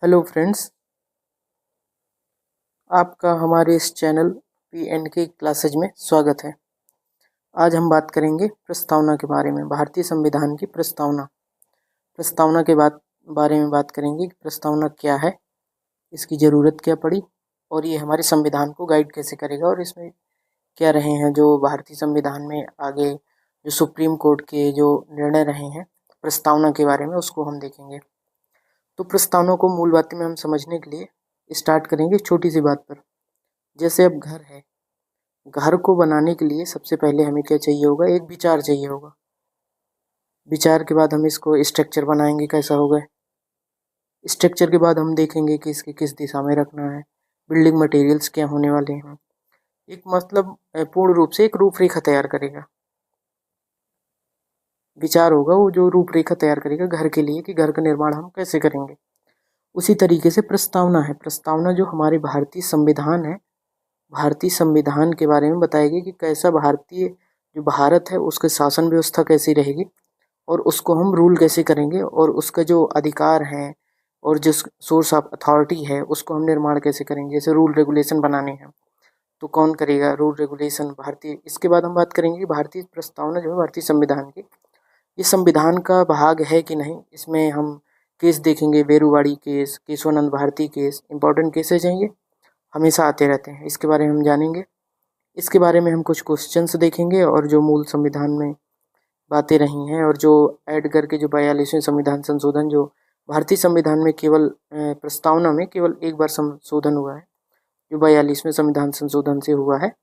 Hello friends, आपका हमारे इस चैनल PNK क्लासेज में स्वागत है। आज हम बात करेंगे प्रस्तावना के बारे में। भारतीय संविधान की प्रस्तावना के बारे में बात करेंगे कि प्रस्तावना क्या है, इसकी ज़रूरत क्या पड़ी और ये हमारे संविधान को गाइड कैसे करेगा और इसमें क्या रहे हैं जो भारतीय संविधान में आगे जो सुप्रीम कोर्ट के जो निर्णय रहे हैं प्रस्तावना के बारे में, उसको हम देखेंगे। तो प्रस्तावना को मूल बातें में हम समझने के लिए स्टार्ट करेंगे छोटी सी बात पर। जैसे अब घर है, घर को बनाने के लिए सबसे पहले हमें क्या चाहिए होगा, एक विचार चाहिए होगा। विचार के बाद हम इसको स्ट्रक्चर बनाएंगे कैसा होगा। स्ट्रक्चर के बाद हम देखेंगे कि इसके किस दिशा में रखना है, बिल्डिंग मटेरियल्स क्या होने वाले हैं। एक मतलब पूर्ण रूप से एक रूपरेखा तैयार करेगा। विचार होगा वो जो रूपरेखा तैयार करेगा घर के लिए कि घर का निर्माण हम कैसे करेंगे। उसी तरीके से प्रस्तावना है। प्रस्तावना जो हमारे भारतीय संविधान है, भारतीय संविधान के बारे में बताएगी कि कैसा भारतीय जो भारत है उसके शासन व्यवस्था कैसी रहेगी और उसको हम रूल कैसे करेंगे और उसका जो अधिकार है और जिस सोर्स ऑफ अथॉरिटी है उसको हम निर्माण कैसे करेंगे। जैसे रूल रेगुलेशन बनाने हैं तो कौन करेगा रूल रेगुलेशन, भारतीय। इसके बाद हम बात करेंगे कि भारतीय प्रस्तावना जो है भारतीय संविधान की, ये संविधान का भाग है कि नहीं। इसमें हम केस देखेंगे, Berubari case, Kesavananda Bharati case, important cases हैं, ये हमेशा आते रहते हैं। इसके बारे में हम जानेंगे। इसके बारे में हम कुछ क्वेश्चंस देखेंगे और जो मूल संविधान में बातें रही हैं और जो ऐड करके जो 42वें संविधान संशोधन जो भारतीय संविधान में केवल प्रस्तावना में केवल एक बार संशोधन हुआ है, जो 42वें संविधान संशोधन से हुआ है,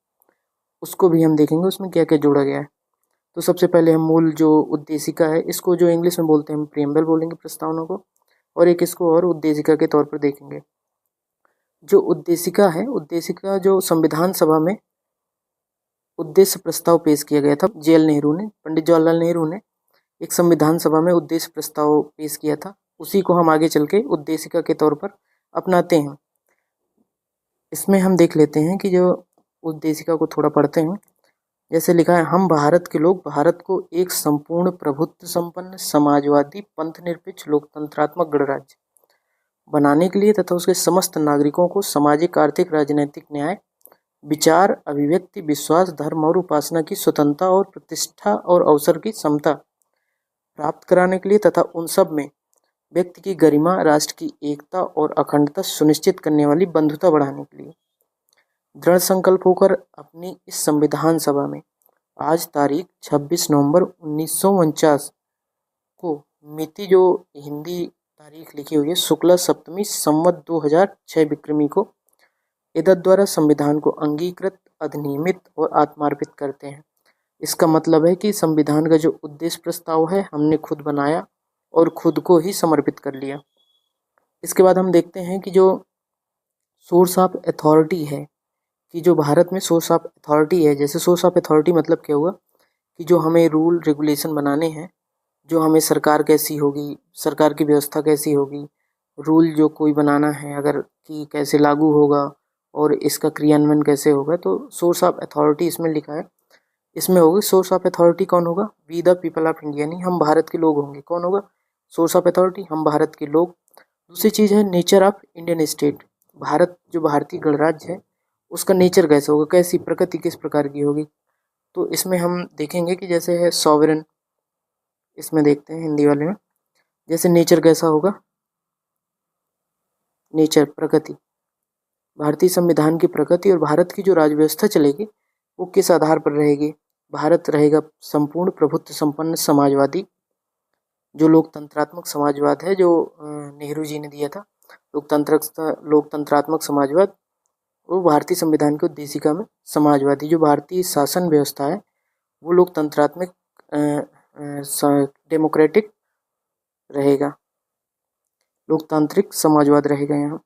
उसको भी हम देखेंगे उसमें क्या क्या जोड़ा गया है। तो सबसे पहले हम मूल जो उद्देशिका है, इसको जो इंग्लिश में बोलते हैं हम प्रीएम्बल बोलेंगे प्रस्तावना को, और एक इसको और उद्देशिका के तौर पर देखेंगे। जो उद्देशिका है, उद्देशिका जो संविधान सभा में उद्देश्य प्रस्ताव पेश किया गया था, पंडित जवाहरलाल नेहरू ने एक संविधान सभा में उद्देश्य प्रस्ताव पेश किया था, उसी को हम आगे चल के उद्देशिका के तौर पर अपनाते हैं। इसमें हम देख लेते हैं कि जो उद्देशिका को थोड़ा पढ़ते हैं। जैसे लिखा है, हम भारत के लोग भारत को एक संपूर्ण प्रभुत्व संपन्न समाजवादी पंथ निरपेक्ष लोकतंत्रात्मक गणराज्य बनाने के लिए तथा उसके समस्त नागरिकों को सामाजिक, आर्थिक, राजनीतिक न्याय, विचार, अभिव्यक्ति, विश्वास, धर्म और उपासना की स्वतंत्रता और प्रतिष्ठा और अवसर की समता प्राप्त कराने के लिए तथा उन सब में व्यक्ति की गरिमा, राष्ट्र की एकता और अखंडता सुनिश्चित करने वाली बंधुता बढ़ाने के लिए दृढ़ संकल्प होकर अपनी इस संविधान सभा में आज तारीख 26 नवंबर 1949 को मिति, जो हिंदी तारीख लिखी हुई है, शुक्ला सप्तमी संवत 2006 विक्रमी को एतद द्वारा संविधान को अंगीकृत, अधिनियमित और आत्मार्पित करते हैं। इसका मतलब है कि संविधान का जो उद्देश्य प्रस्ताव है हमने खुद बनाया और खुद को ही समर्पित कर लिया। इसके बाद हम देखते हैं कि जो सोर्स ऑफ अथॉरिटी है, कि जो भारत में सोर्स ऑफ अथॉरिटी है, जैसे सोर्स ऑफ अथॉरिटी मतलब क्या हुआ कि जो हमें रूल रेगुलेशन बनाने हैं, जो हमें सरकार कैसी होगी, सरकार की व्यवस्था कैसी होगी, रूल जो कोई बनाना है अगर कि कैसे लागू होगा और इसका क्रियान्वयन कैसे होगा, तो सोर्स ऑफ अथॉरिटी इसमें लिखा है। इसमें होगी सोर्स ऑफ अथॉरिटी कौन होगा, we the people of India, नहीं हम भारत के लोग होंगे। कौन होगा सोर्स ऑफ अथॉरिटी, हम भारत के लोग। दूसरी चीज़ है nature of Indian state, Bharat जो भारतीय गणराज्य है उसका नेचर कैसे होगा, कैसी प्रकृति किस प्रकार की होगी। तो इसमें हम देखेंगे कि जैसे है सॉवरेन, इसमें देखते हैं हिंदी वाले में, जैसे नेचर कैसा होगा, नेचर प्रकृति, भारतीय संविधान की प्रकृति और भारत की जो राज्य व्यवस्था चलेगी वो किस आधार पर रहेगी। भारत रहेगा संपूर्ण प्रभुत्व संपन्न समाजवादी, जो लोकतंत्रात्मक समाजवाद है जो नेहरू जी ने दिया था, लोकतंत्रात्मक समाजवाद, वो भारतीय संविधान की उद्देशिका में समाजवादी। जो भारतीय शासन व्यवस्था है वो लोकतंत्रात्मक डेमोक्रेटिक रहेगा, लोकतांत्रिक समाजवाद रहेगा। यहाँ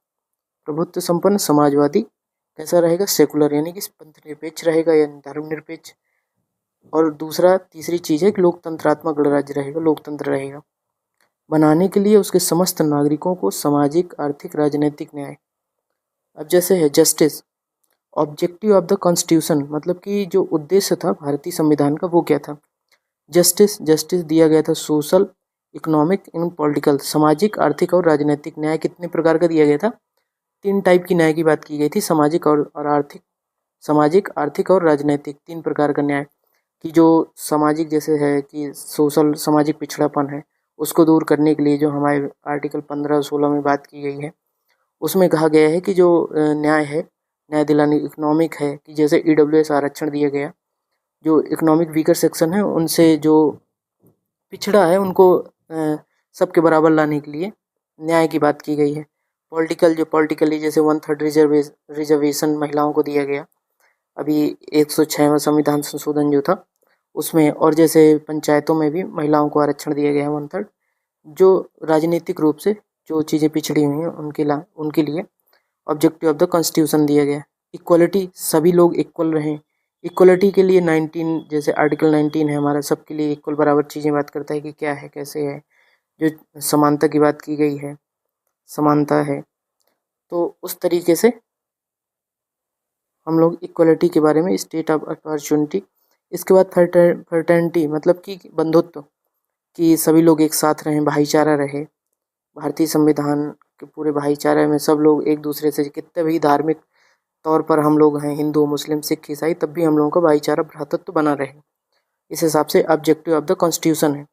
प्रभुत्व संपन्न समाजवादी कैसा रहेगा, सेकुलर, यानी कि पंथ निरपेक्ष रहेगा या धर्मनिरपेक्ष। और तीसरी चीज़ है कि लोकतंत्रात्मक गणराज्य रहेगा, लोकतंत्र रहेगा बनाने के लिए उसके समस्त नागरिकों को सामाजिक, आर्थिक, राजनीतिक न्याय। अब जैसे है justice, objective of the constitution, मतलब कि जो उद्देश्य था भारतीय संविधान का वो क्या था, जस्टिस दिया गया था सोशल, इकोनॉमिक एंड पॉलिटिकल, सामाजिक, आर्थिक और राजनीतिक न्याय कितने प्रकार का दिया गया था? 3 टाइप की न्याय की बात की गई थी, सामाजिक और आर्थिक, सामाजिक, आर्थिक और राजनीतिक 3 प्रकार का न्याय। कि जो सामाजिक जैसे है कि सोशल सामाजिक पिछड़ापन है, उसको दूर करने के लिए जो हमारे आर्टिकल 15-16 में बात की गई है, उसमें कहा गया है कि जो न्याय है, न्याय दिलाने, इकोनॉमिक है कि जैसे ईडब्ल्यूएस आरक्षण दिया गया, जो इकोनॉमिक वीकर सेक्शन है उनसे जो पिछड़ा है उनको सबके बराबर लाने के लिए न्याय की बात की गई है। पॉलिटिकल, जो पॉलिटिकली जैसे 1/3 रिजर्वेशन महिलाओं को दिया गया अभी 106वां संविधान संशोधन जो था उसमें, और जैसे पंचायतों में भी महिलाओं को आरक्षण दिया गया है 1/3। जो राजनीतिक रूप से जो चीज़ें पिछड़ी हुई हैं उनके लिए ऑब्जेक्टिव ऑफ द कॉन्स्टिट्यूशन दिया गया। इक्वलिटी, सभी लोग इक्वल रहें, इक्वलिटी के लिए 19, जैसे आर्टिकल 19 है हमारा, सबके लिए इक्वल बराबर चीज़ें बात करता है कि क्या है कैसे है। जो समानता की बात की गई है, समानता है, तो उस तरीके से हम लोग इक्वलिटी के बारे में, स्टेट ऑफ अपॉर्चुनिटी। इसके बाद फर्टर्निटी मतलब कि बंधुत्व, कि सभी लोग एक साथ रहें, भाईचारा रहे। भारतीय संविधान के पूरे भाईचारे में सब लोग एक दूसरे से, कितने भी धार्मिक तौर पर हम लोग हैं, हिंदू मुस्लिम सिख ईसाई, तब भी हम लोगों का भाईचारा भ्रातृत्व बना रहे, इस हिसाब से ऑब्जेक्टिव ऑफ द कॉन्स्टिट्यूशन है।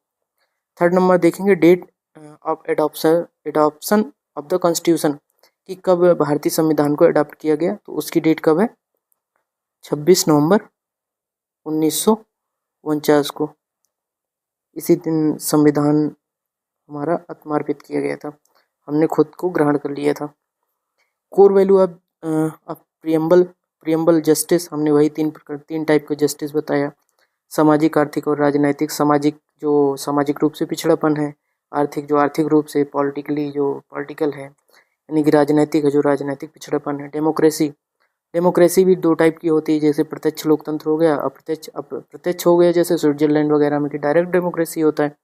3rd नंबर देखेंगे, date of adoption of the constitution, कि कब भारतीय संविधान को अडॉप्ट किया गया, तो उसकी डेट कब है? 26 नवंबर 1949 को। इसी दिन संविधान हमारा आत्मार्पित किया गया था, हमने खुद को ग्रहण कर लिया था। Core value of preamble justice, हमने वही 3 टाइप का जस्टिस बताया, सामाजिक, आर्थिक और राजनैतिक। सामाजिक जो सामाजिक रूप से पिछड़ापन है, आर्थिक जो आर्थिक रूप से पॉलिटिकली जो पॉलिटिकल है, यानी कि राजनैतिक है जो राजनैतिक पिछड़ापन है। डेमोक्रेसी, डेमोक्रेसी भी 2 टाइप की होती है, जैसे प्रत्यक्ष लोकतंत्र हो गया, अप्रत्यक्ष हो गया, जैसे स्विट्जरलैंड वगैरह में कि डायरेक्ट डेमोक्रेसी होता है।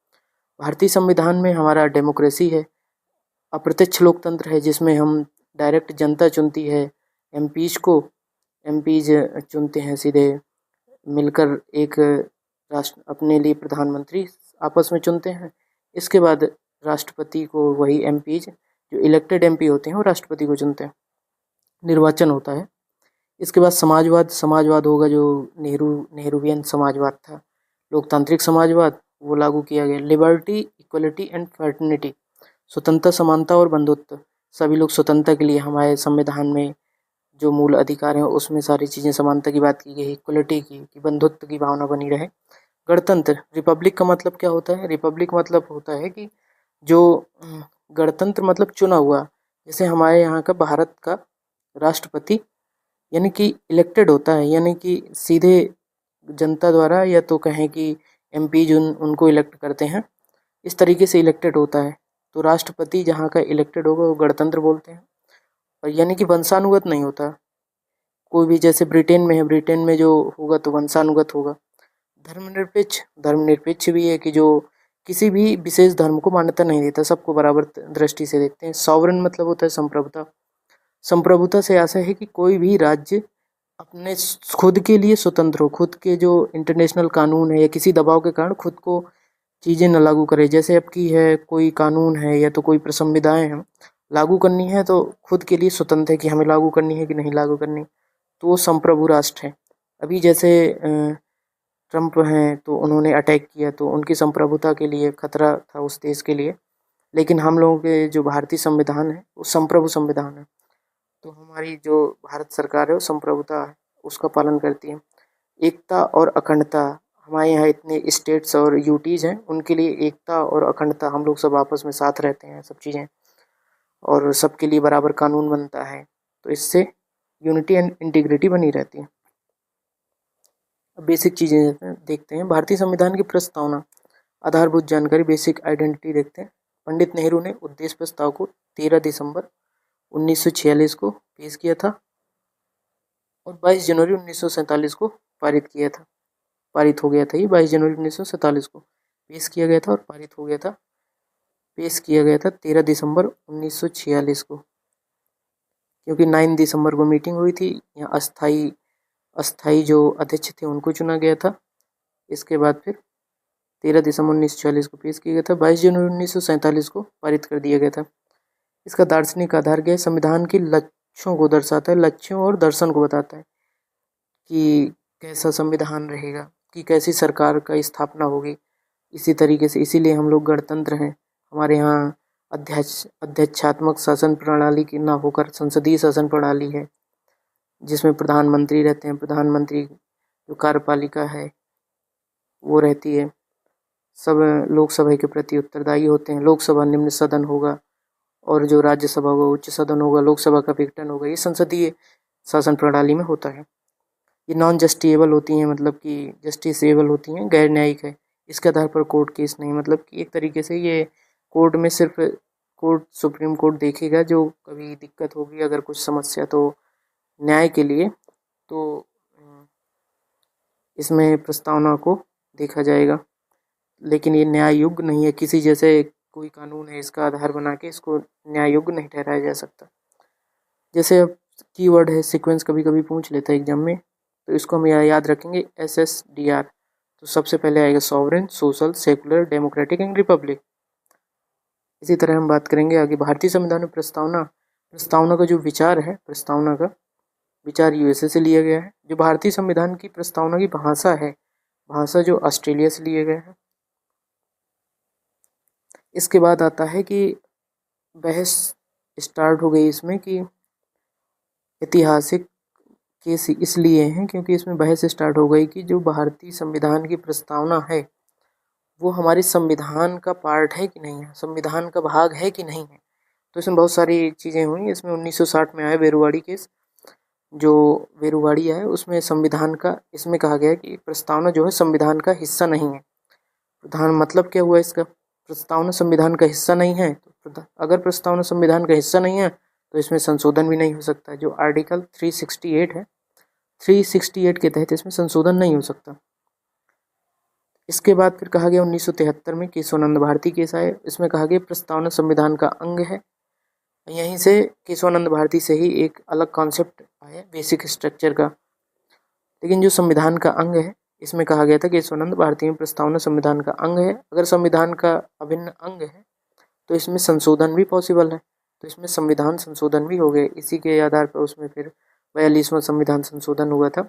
भारतीय संविधान में हमारा डेमोक्रेसी है, अप्रत्यक्ष लोकतंत्र है, जिसमें हम डायरेक्ट जनता चुनती है एमपीज चुनते हैं सीधे मिलकर, एक राष्ट्र अपने लिए प्रधानमंत्री आपस में चुनते हैं। इसके बाद राष्ट्रपति को वही एमपीज जो इलेक्टेड एमपी होते हैं वो राष्ट्रपति को चुनते हैं, निर्वाचन होता है। इसके बाद समाजवाद होगा, जो नेहरूवियन समाजवाद था, लोकतांत्रिक समाजवाद, वो लागू किया गया। लिबर्टी, इक्वलिटी एंड फ्रेटर्निटी, स्वतंत्रता, समानता और बंधुत्व, सभी लोग स्वतंत्रता के लिए, हमारे संविधान में जो मूल अधिकार हैं उसमें सारी चीज़ें, समानता की बात की गई, इक्वलिटी की, कि बंधुत्व की भावना बनी रहे। गणतंत्र, रिपब्लिक का मतलब क्या होता है? रिपब्लिक मतलब होता है कि जो गणतंत्र मतलब चुना हुआ, जैसे हमारे यहाँ का भारत का राष्ट्रपति यानी कि इलेक्टेड होता है, यानी कि सीधे जनता द्वारा, या तो कहें कि एमपी उनको इलेक्ट करते हैं, इस तरीके से इलेक्टेड होता है। तो राष्ट्रपति जहाँ का इलेक्टेड होगा वो गणतंत्र बोलते हैं, और यानी कि वंशानुगत नहीं होता कोई भी, जैसे ब्रिटेन में है, ब्रिटेन में जो होगा तो वंशानुगत होगा। धर्मनिरपेक्ष भी है कि जो किसी भी विशेष धर्म को मान्यता नहीं देता, सबको बराबर दृष्टि से देखते हैं। सॉवरेन मतलब होता है संप्रभुता, संप्रभुता से आशा है कि कोई भी राज्य अपने खुद के लिए स्वतंत्र हो, खुद के जो इंटरनेशनल कानून है या किसी दबाव के कारण खुद को चीज़ें न लागू करे। जैसे अब की है कोई कानून है या तो कोई संविधाएं हैं लागू करनी है, तो खुद के लिए स्वतंत्र है कि हमें लागू करनी है कि नहीं लागू करनी, तो वो संप्रभु राष्ट्र है। अभी जैसे ट्रम्प हैं तो उन्होंने अटैक किया, तो उनकी संप्रभुता के लिए खतरा था उस देश के लिए, लेकिन हम लोगों के जो भारतीय संविधान है वो संप्रभु संविधान है, तो हमारी जो भारत सरकार है वो संप्रभुता है उसका पालन करती है। एकता और अखंडता, हमारे यहाँ इतने स्टेट्स और यूटीज़ हैं, उनके लिए एकता और अखंडता, हम लोग सब आपस में साथ रहते हैं सब चीज़ें, और सबके लिए बराबर कानून बनता है, तो इससे यूनिटी एंड इंटीग्रिटी बनी रहती है। अब बेसिक चीज़ें देखते हैं। भारतीय संविधान की प्रस्तावना, आधारभूत जानकारी, बेसिक आइडेंटिटी देखते हैं। पंडित नेहरू ने उद्देश्य प्रस्ताव को 13 दिसंबर 1946 को पेश किया था और 22 जनवरी 1947 को पारित हो गया था। ये 22 जनवरी 1947 को पेश किया गया था और पारित हो गया था, पेश किया गया था 13 दिसंबर 1946 को, क्योंकि 9 दिसंबर को मीटिंग हुई थी। यहाँ अस्थाई जो अध्यक्ष थे उनको चुना गया था। इसके बाद फिर 13 दिसंबर 1946 को पेश किया गया था। 22 जनवरी 1947 को पारित कर दिया गया था। इसका दार्शनिक आधार क्या है? संविधान के लक्ष्यों को दर्शाता है, लक्ष्यों और दर्शन को बताता है कि कैसा संविधान रहेगा, कि कैसी सरकार का स्थापना होगी। इसी तरीके से इसीलिए हम लोग गणतंत्र हैं। हमारे यहाँ अध्यक्षात्मक शासन प्रणाली की ना होकर संसदीय शासन प्रणाली है, जिसमें प्रधानमंत्री रहते हैं। प्रधानमंत्री जो कार्यपालिका है वो रहती है, सब लोकसभा के प्रति उत्तरदायी होते हैं। लोकसभा निम्न सदन होगा और जो राज्यसभा होगा उच्च सदन होगा, लोकसभा का विघटन होगा। ये संसदीय शासन प्रणाली में होता है। ये नॉन जस्टिसेबल होती हैं, मतलब कि जस्टिसेबल होती हैं, गैर न्यायिक है। इसके आधार पर कोर्ट केस नहीं, मतलब कि एक तरीके से ये कोर्ट में सिर्फ सुप्रीम कोर्ट देखेगा। जो कभी दिक्कत होगी, अगर कुछ समस्या, तो न्याय के लिए तो इसमें प्रस्तावना को देखा जाएगा। लेकिन ये न्याय योग्य नहीं है, किसी जैसे कोई कानून है इसका आधार बना के इसको न्याय योग्य नहीं ठहराया जा सकता। जैसे अब कीवर्ड है सीक्वेंस, कभी कभी पूछ लेता है एग्जाम में, तो इसको हम याद रखेंगे SSDR। तो सबसे पहले आएगा sovereign, social, secular, democratic and Republic. इसी तरह हम बात करेंगे आगे भारतीय संविधान में प्रस्तावना का जो विचार है, प्रस्तावना का विचार USA से लिया गया है। जो भारतीय संविधान की प्रस्तावना की भाषा है, भाषा जो ऑस्ट्रेलिया से लिया गया है। इसके बाद आता है कि बहस स्टार्ट हो गई इसमें कि ऐतिहासिक केस इसलिए हैं क्योंकि इसमें बहस स्टार्ट हो गई कि जो भारतीय संविधान की प्रस्तावना है वो हमारे संविधान का पार्ट है कि नहीं है, संविधान का भाग है कि नहीं है। तो इसमें बहुत सारी चीज़ें हुई। इसमें 1960 में आया बेरुवाड़ी केस, जो बेरुवाड़ी है उसमें संविधान का, इसमें कहा गया कि प्रस्तावना जो है संविधान का हिस्सा नहीं है। प्रधान मतलब क्या हुआ इसका? प्रस्तावना संविधान का हिस्सा नहीं है, तो अगर प्रस्तावना संविधान का हिस्सा नहीं है तो इसमें संशोधन भी नहीं हो सकता। जो आर्टिकल 368 है, 368 के तहत इसमें संशोधन नहीं हो सकता। इसके बाद फिर कहा गया 1973 में केशवानंद भारती केस आए। इसमें कहा गया प्रस्तावना संविधान का अंग है। यहीं से केशवानंद भारती से ही एक अलग कॉन्सेप्ट आया बेसिक स्ट्रक्चर का। लेकिन जो संविधान का अंग है, इसमें कहा गया था केशवानंद भारती में प्रस्तावना संविधान का अंग है। अगर संविधान का अभिन्न अंग है तो इसमें संशोधन भी पॉसिबल है, तो इसमें संविधान संशोधन भी हो गए। इसी के आधार पर उसमें फिर 42वां संविधान संशोधन हुआ था।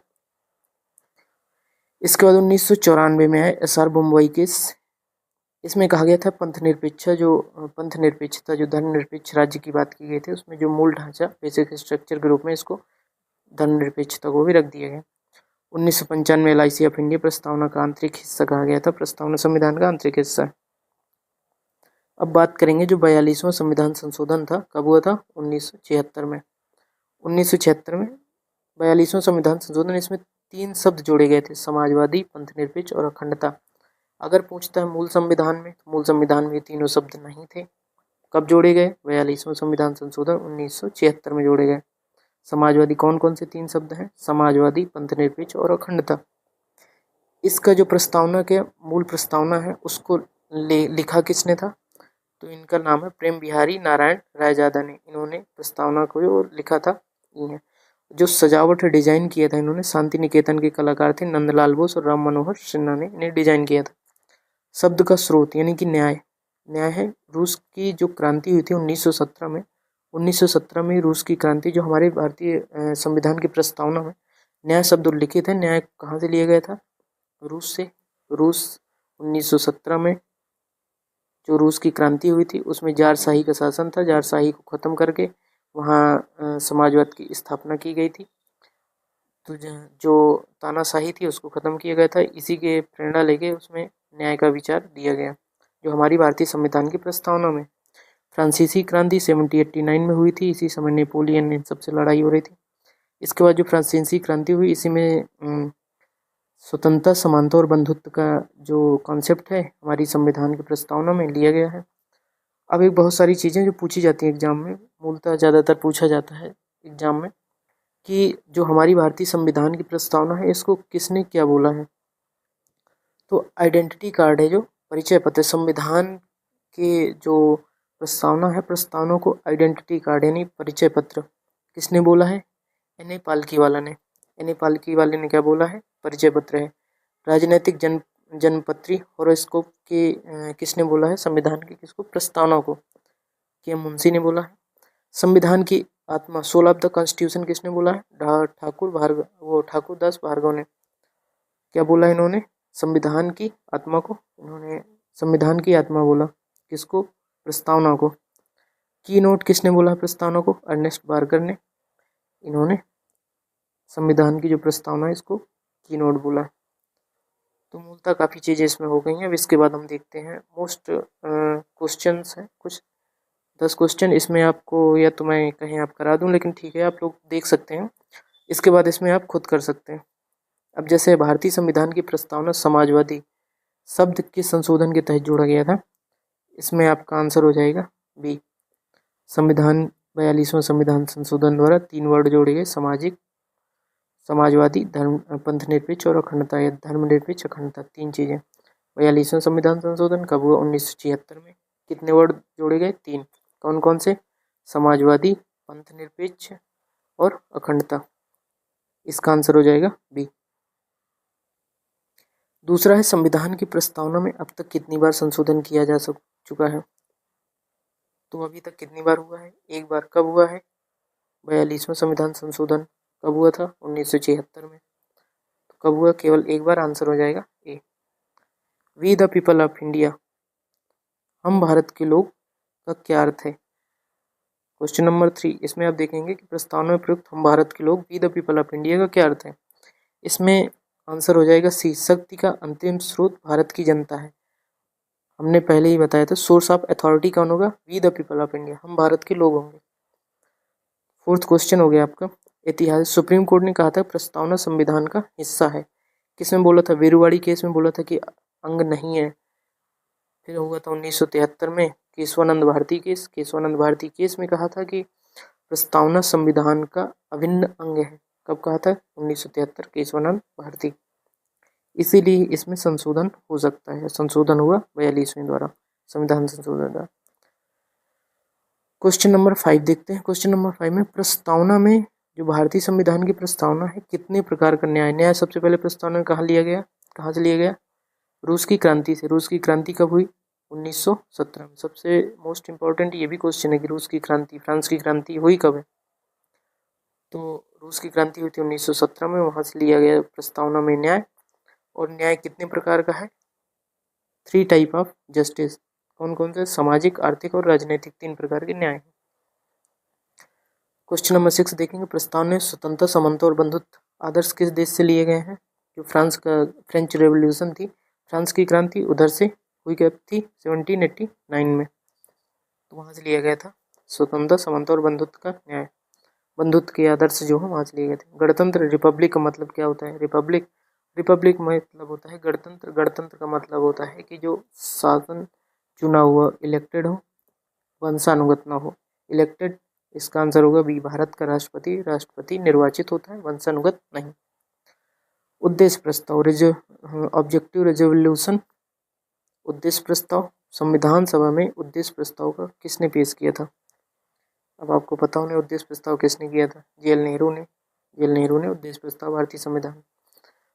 इसके बाद 1994 में आया SR बम्बई केस। इसमें कहा गया था पंथनिरपेक्षता, जो धर्मनिरपेक्ष राज्य की बात की गई थी, उसमें जो मूल ढांचा बेसिक स्ट्रक्चर के रूप में इसको धर्मनिरपेक्षता को भी रख दिया गया। 1995 में LIC ऑफ इंडिया प्रस्तावना का आंतरिक हिस्सा कहा गया था। प्रस्तावना संविधान का आंतरिक हिस्सा है। अब बात करेंगे जो 42वां संविधान संशोधन था, कब हुआ था? 1976 में। 1976 में 42वां संविधान संशोधन, इसमें 3 शब्द जोड़े गए थे, समाजवादी, पंथनिरपेक्ष और अखंडता। अगर पूछता है मूल संविधान में, तो मूल संविधान में ये तीनों शब्द नहीं थे। कब जोड़े गए? 42वां संविधान संशोधन 1976 में जोड़े गए। समाजवादी, कौन कौन से 3 शब्द हैं? समाजवादी, पंथनिरपेक्ष और अखंडता। इसका जो प्रस्तावना के मूल प्रस्तावना है उसको लिखा किसने था? तो इनका नाम है प्रेम बिहारी नारायण रायजादा ने। इन्होंने प्रस्तावना को लिखा था। जो सजावट डिजाइन किया था इन्होंने शांति निकेतन के कलाकार थे नंदलाल बोस और राम मनोहर सिन्हा ने इन्हें डिजाइन किया था। शब्द का स्रोत यानी कि न्याय है। रूस की जो क्रांति हुई थी 1917 में, 1917 में रूस की क्रांति, जो हमारे भारतीय संविधान की प्रस्तावना में न्याय शब्द उल्लिखित है। न्याय कहाँ से लिया गया था? रूस से। रूस 1917 में जो रूस की क्रांति हुई थी उसमें जारशाही का शासन था। जारशाही को ख़त्म करके वहाँ समाजवाद की स्थापना की गई थी। तो जो तानाशाही थी उसको ख़त्म किया गया था। इसी के प्रेरणा लेके उसमें न्याय का विचार दिया गया, जो हमारी भारतीय संविधान की प्रस्तावना में। फ्रांसीसी क्रांति 1789 में हुई थी। इसी समय नेपोलियन ने सबसे लड़ाई हो रही थी। इसके बाद जो फ्रांसीसी क्रांति हुई, इसी में स्वतंत्रता, समानता और बंधुत्व का जो कॉन्सेप्ट है हमारी संविधान की प्रस्तावना में लिया गया है। अब एक बहुत सारी चीज़ें जो पूछी जाती हैं एग्जाम में, मूलतः ज़्यादातर पूछा जाता है एग्जाम में कि जो हमारी भारतीय संविधान की प्रस्तावना है इसको किसने क्या बोला है। तो आइडेंटिटी कार्ड है, जो परिचय पत्र, संविधान के जो प्रस्तावना है, प्रस्तावना को आइडेंटिटी कार्ड यानी परिचय पत्र किसने बोला है? एन.ए. पालकी वाला ने। एन.ए. पालकी वाले ने क्या बोला है? परिचय पत्र है। राजनीतिक जन्मपत्री हॉरोस्कोप के किसने बोला है? संविधान की किसको? प्रस्तावना को के मुंशी ने बोला है। संविधान की आत्मा सोल ऑफ द कॉन्स्टिट्यूशन किसने बोला है? ठाकुर दास भार्गव ने क्या बोला इन्होंने? संविधान की आत्मा को इन्होंने संविधान की आत्मा बोला। किसको? प्रस्तावना को। की नोट किसने बोला प्रस्तावना को? अर्नेस्ट बार्कर ने। इन्होंने संविधान की जो प्रस्तावना है इसको की नोट बोला। तो मूलतः काफ़ी चीज़ें इसमें हो गई हैं। अब इसके बाद हम देखते हैं मोस्ट क्वेश्चंस हैं कुछ 10 क्वेश्चन। इसमें आपको या तो मैं कहीं आप करा दूं, लेकिन ठीक है आप लोग देख सकते हैं। इसके बाद इसमें आप खुद कर सकते हैं। अब जैसे भारतीय संविधान की प्रस्तावना समाजवादी शब्द के संशोधन के तहत जोड़ा गया था, इसमें आपका आंसर हो जाएगा बी। संविधान 42वां संविधान संशोधन द्वारा 3 वर्ड जोड़े गए, सामाजिक, समाजवादी, धर्म पंथनिरपेक्ष और अखंडता या धर्मनिरपेक्ष अखंडता, 3 चीज़ें। 42वां संविधान संशोधन कब हुआ? 1976 में। कितने वर्ड जोड़े गए? 3। कौन कौन से? समाजवादी, पंथनिरपेक्ष और अखंडता। इसका आंसर हो जाएगा बी। दूसरा है संविधान की प्रस्तावना में अब तक कितनी बार संशोधन किया जा चुका है? तो अभी तक कितनी बार हुआ है? एक बार। कब हुआ है? 42वां संविधान संशोधन कब हुआ था? 1976 में। तो कब हुआ? केवल एक बार। आंसर हो जाएगा A. We the people of India, हम भारत के लोग का क्या अर्थ है? Question number 3। इसमें आप देखेंगे कि प्रस्तावना में प्रयुक्त हम भारत के लोग, we the people of India का क्या अर्थ है? इसमें आंसर हो जाएगा सी। शक्ति का अंतिम स्रोत भारत की जनता है। हमने पहले ही बताया था। सोर्स ऑफ अथॉरिटी कौन होगा? We the people of India, हम भारत के लोग होंगे। 4th क्वेश्चन हो गया आपका इतिहास। सुप्रीम कोर्ट ने कहा था प्रस्तावना संविधान का हिस्सा है। किसमें बोला था? वीरूवाड़ी केस में बोला था कि अंग नहीं है। फिर हुआ था 1973 में केशवानंद भारती केस। केशवानंद भारती केस में कहा था कि प्रस्तावना संविधान का अभिन्न अंग है। कब कहा था? 1973 केशवानंद भारती। इसीलिए इसमें संशोधन हो सकता है। संशोधन हुआ 42वें द्वारा, संविधान संशोधन द्वारा। क्वेश्चन नंबर 5 देखते हैं। क्वेश्चन नंबर 5 में प्रस्तावना में जो भारतीय संविधान की प्रस्तावना है कितने प्रकार का न्याय सबसे पहले प्रस्तावना कहाँ से लिया गया? रूस की क्रांति से। रूस की क्रांति कब हुई? 1917 में। सबसे मोस्ट इम्पोर्टेंट ये भी क्वेश्चन है कि रूस की क्रांति, फ्रांस की क्रांति हुई कब है? तो रूस की क्रांति हुई थी 1917 में। वहाँ से लिया गया प्रस्तावना में न्याय। और न्याय कितने प्रकार का है? 3 टाइप ऑफ जस्टिस। कौन कौन से? सामाजिक, आर्थिक और राजनीतिक, 3 प्रकार के न्याय। क्वेश्चन नंबर 6 देखेंगे। प्रस्तावना में स्वतंत्रता, समानता और बंधुत्व आदर्श किस देश से लिए गए हैं? जो फ्रेंच रेवोल्यूशन थी, फ्रांस की क्रांति, उधर से हुई क्या थी? 1789 में। तो वहाँ से लिया गया था स्वतंत्रता, समानता और बंधुत्व का न्याय। बंधुत्व के आदर्श जो है वहाँ से लिए गए थे। गणतंत्र, रिपब्लिक का मतलब क्या होता है? रिपब्लिक मतलब होता है गणतंत्र। गणतंत्र का मतलब होता है कि जो शासन चुना हुआ, इलेक्टेड हो, वंशानुगत ना हो। इलेक्टेड, इसका आंसर होगा बी। भारत का राष्ट्रपति निर्वाचित होता है, वंशानुगत नहीं। उद्देश्य प्रस्ताव, ऑब्जेक्टिव रेजोल्यूशन। उद्देश्य प्रस्ताव संविधान सभा में उद्देश्य प्रस्ताव का किसने पेश किया था? अब आपको पता होने उद्देश्य प्रस्ताव किसने किया था? जवाहरलाल नेहरू ने उद्देश्य प्रस्ताव भारतीय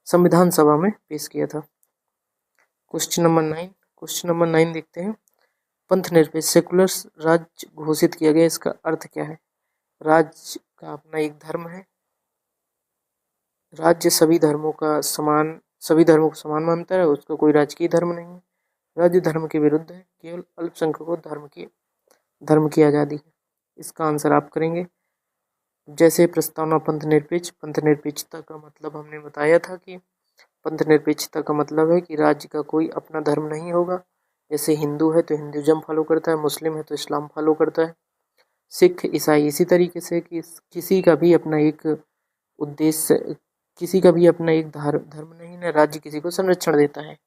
संविधान सभा में पेश किया था। क्वेश्चन नंबर 9 देखते हैं। पंथ निरपेक्ष सेकुलर राज्य घोषित किया गया, इसका अर्थ क्या है? राज्य का अपना एक धर्म है। राज्य सभी धर्मों को समान मानता है, उसका कोई राजकीय धर्म नहीं है। राज्य धर्म के विरुद्ध है, केवल अल्पसंख्यकों धर्म की आज़ादी है। इसका आंसर आप करेंगे। जैसे प्रस्तावना पंथ निरपेक्षता का मतलब हमने बताया था कि पंथ निरपेक्षता का मतलब है कि राज्य का कोई अपना धर्म नहीं होगा। जैसे हिंदू है तो हिंदुइज्म फॉलो करता है, मुस्लिम है तो इस्लाम फॉलो करता है, सिख, ईसाई। इसी तरीके से कि किसी का भी अपना एक उद्देश्य, किसी का भी अपना एक धर्म नहीं है। राज्य किसी को संरक्षण देता है।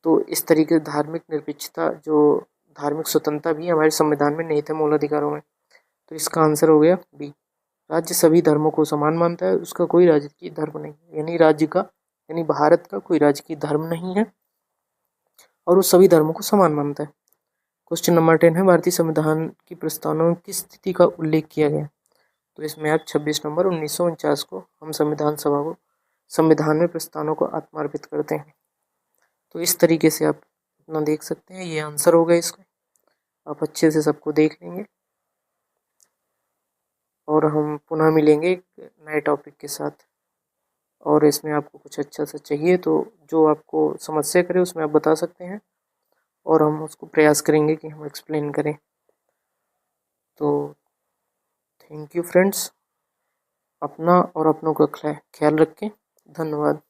तो इस तरीके से धार्मिक निरपेक्षता, जो धार्मिक स्वतंत्रता भी हमारे संविधान में नहीं थे मूल अधिकारों में। तो इसका आंसर हो गया बी। राज्य सभी धर्मों को समान मानता है, उसका कोई राजकीय धर्म नहीं, यानी भारत का कोई राजकीय धर्म नहीं है और वो सभी धर्मों को समान मानता है। क्वेश्चन नंबर 10 है। भारतीय संविधान की प्रस्तावना में किस तिथि का उल्लेख किया गया? तो इसमें आप 26 नवंबर 1949 को हम संविधान में प्रस्तावना को आत्मार्पित करते हैं। तो इस तरीके से आप अपना देख सकते हैं। ये आंसर होगा इसका, आप अच्छे से सबको देख लेंगे और हम पुनः मिलेंगे एक नए टॉपिक के साथ। और इसमें आपको कुछ अच्छा सा चाहिए तो जो आपको समस्या करे उसमें आप बता सकते हैं और हम उसको प्रयास करेंगे कि हम एक्सप्लेन करें। तो थैंक यू फ्रेंड्स, अपना और अपनों का ख्याल रखें। धन्यवाद।